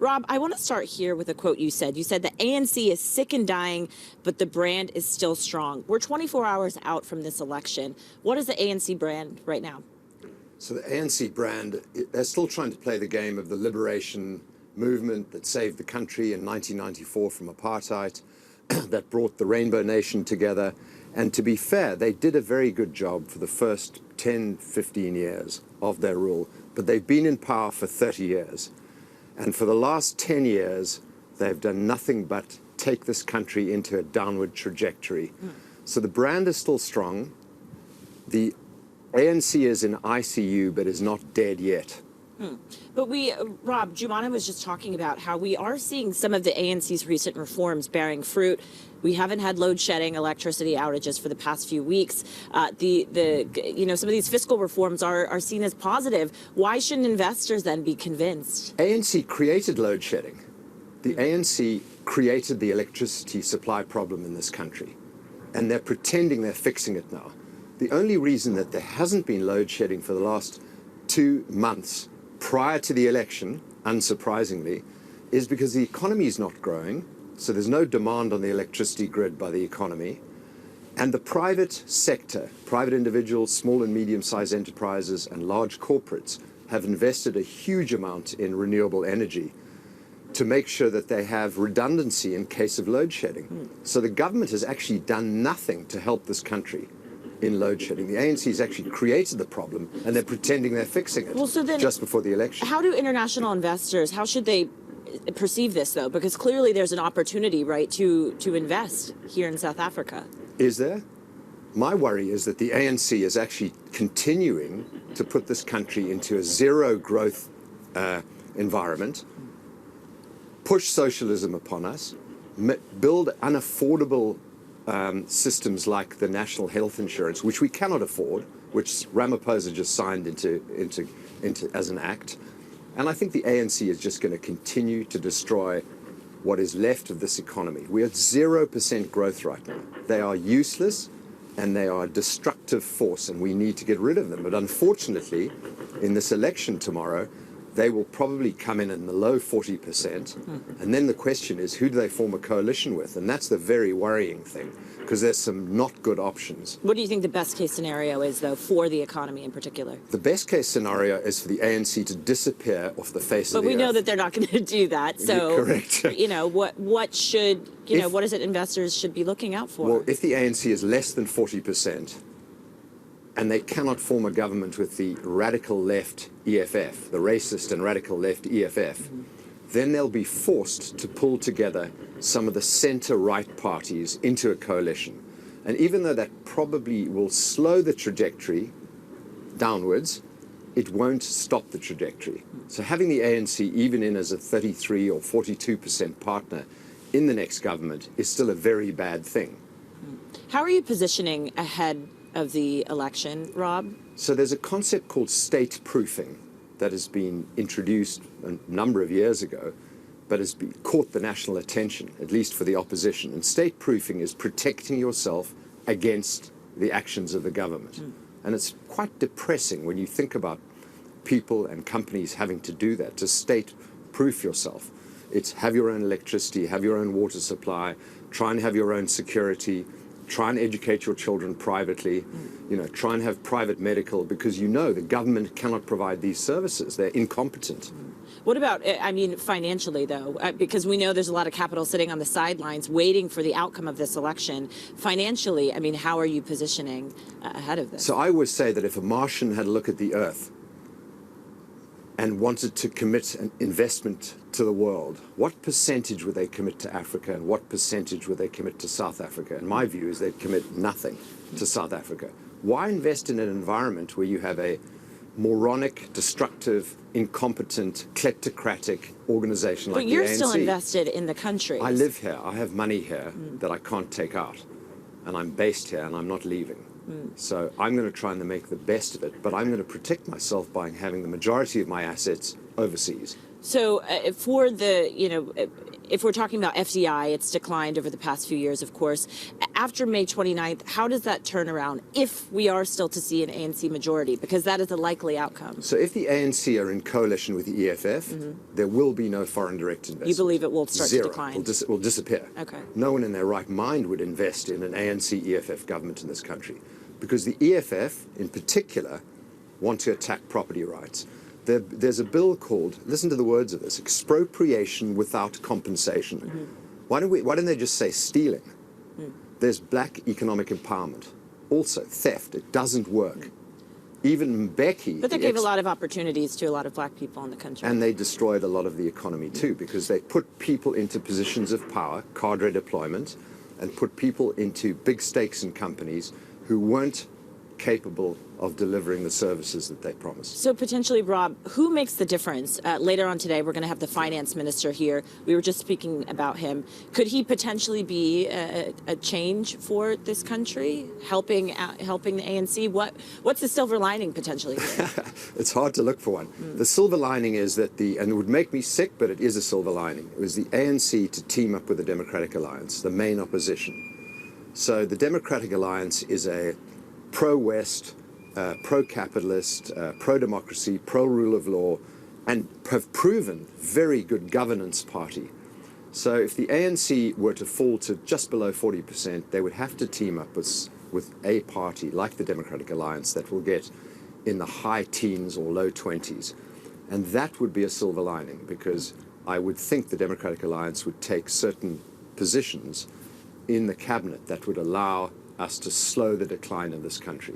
Rob, I want to start here with a quote you said. You said the ANC is sick and dying, but the brand is still strong. We're 24 hours out from this election. What is the ANC brand right now? So the ANC brand, they're still trying to play the game of the liberation movement that saved the country in 1994 from apartheid, that brought the Rainbow Nation together. And to be fair, they did a very good job for the first 10, 15 years of their rule, but they've been in power for 30 years. And for the last 10 years, they've done nothing but take this country into a downward trajectory. So the brand is still strong. The ANC is in ICU, but is not dead yet. But Rob, Jumana was just talking about how we are seeing some of the ANC's recent reforms bearing fruit. We haven't had load shedding electricity outages for the past few weeks. Some of these fiscal reforms are seen as positive. Why shouldn't investors then be convinced? ANC created load shedding. The ANC created the electricity supply problem in this country, and they're pretending they're fixing it now. The only reason that there hasn't been load shedding for the last 2 months prior to the election, unsurprisingly, is because the economy is not growing, so there's no demand on the electricity grid by the economy, and the private sector, private individuals, small and medium-sized enterprises, and large corporates have invested a huge amount in renewable energy to make sure that they have redundancy in case of load shedding. So the government has actually done nothing to help this country in load shedding. The ANC has actually created the problem, and they're pretending they're fixing it just before the election. How do international investors, how should they perceive this, though? Because clearly there's an opportunity, right, to invest here in South Africa. Is there? My worry is that the ANC is actually continuing to put this country into a zero growth environment, push socialism upon us, build unaffordable systems like the national health insurance, which we cannot afford, which Ramaphosa just signed into as an act. And I think the ANC is just going to continue to destroy what is left of this economy. We are at 0% growth right now. They are useless and they are a destructive force, and we need to get rid of them. But unfortunately, in this election tomorrow, they will probably come in the low 40%. And then the question is, who do they form a coalition with? And that's the very worrying thing, because there's some not good options. What do you think the best case scenario is, though, for the economy in particular? The best case scenario is for the ANC to disappear off the face of the earth. But we know that they're not going to do that. So, correct. what should, what is it investors should be looking out for? Well, if the ANC is less than 40%, and they cannot form a government with the radical left EFF, the racist and radical left EFF, then they'll be forced to pull together some of the center-right parties into a coalition. And even though that probably will slow the trajectory downwards, it won't stop the trajectory. So having the ANC even in as a 33 or 42% partner in the next government is still a very bad thing. How are you positioning ahead of the election, Rob? So there's a concept called state proofing that has been introduced a number of years ago, but has caught the national attention, at least for the opposition. And state proofing is protecting yourself against the actions of the government. And it's quite depressing when you think about people and companies having to do that, to state proof yourself. It's have your own electricity, have your own water supply, try and have your own security, try and educate your children privately, try and have private medical, because the government cannot provide these services. They're incompetent. What about, financially, though? Because we know there's a lot of capital sitting on the sidelines waiting for the outcome of this election. Financially, how are you positioning ahead of this? So I always say that if a Martian had a look at the Earth and wanted to commit an investment to the world, what percentage would they commit to Africa and what percentage would they commit to South Africa? And my view is they'd commit nothing to South Africa. Why invest in an environment where you have a moronic, destructive, incompetent, kleptocratic organization like the ANC? But you're still invested in the country. I live here. I have money here that I can't take out. And I'm based here and I'm not leaving. So I'm going to try and make the best of it, but I'm going to protect myself by having the majority of my assets overseas. So for the, if we're talking about FDI, it's declined over the past few years, of course. After May 29th, how does that turn around if we are still to see an ANC majority? Because that is a likely outcome. So if the ANC are in coalition with the EFF, there will be no foreign direct investment. You believe it will start Zero. to decline? Will disappear. Okay. No one in their right mind would invest in an ANC-EFF government in this country, because the EFF, in particular, want to attack property rights. There's a bill called, listen to the words of this, expropriation without compensation. Why don't they just say stealing? There's black economic empowerment. Also, theft. It doesn't work. Even Mbeki... But they gave a lot of opportunities to a lot of black people in the country. And they destroyed a lot of the economy too, because they put people into positions of power, cadre deployment, and put people into big stakes in companies who weren't capable of delivering the services that they promised. So potentially, Rob, who makes the difference? Later on today, we're going to have the finance minister here. We were just speaking about him. Could he potentially be a change for this country, helping the ANC? What's the silver lining potentially here? It's hard to look for one. The silver lining is that and it would make me sick, but it is a silver lining. It was the ANC to team up with the Democratic Alliance, the main opposition. So the Democratic Alliance is a pro-West, pro-capitalist, pro-democracy, pro-rule of law, and have proven very good governance party. So if the ANC were to fall to just below 40%, they would have to team up with a party like the Democratic Alliance that will get in the high teens or low 20s. And that would be a silver lining, because I would think the Democratic Alliance would take certain positions in the cabinet that would allow us to slow the decline in this country.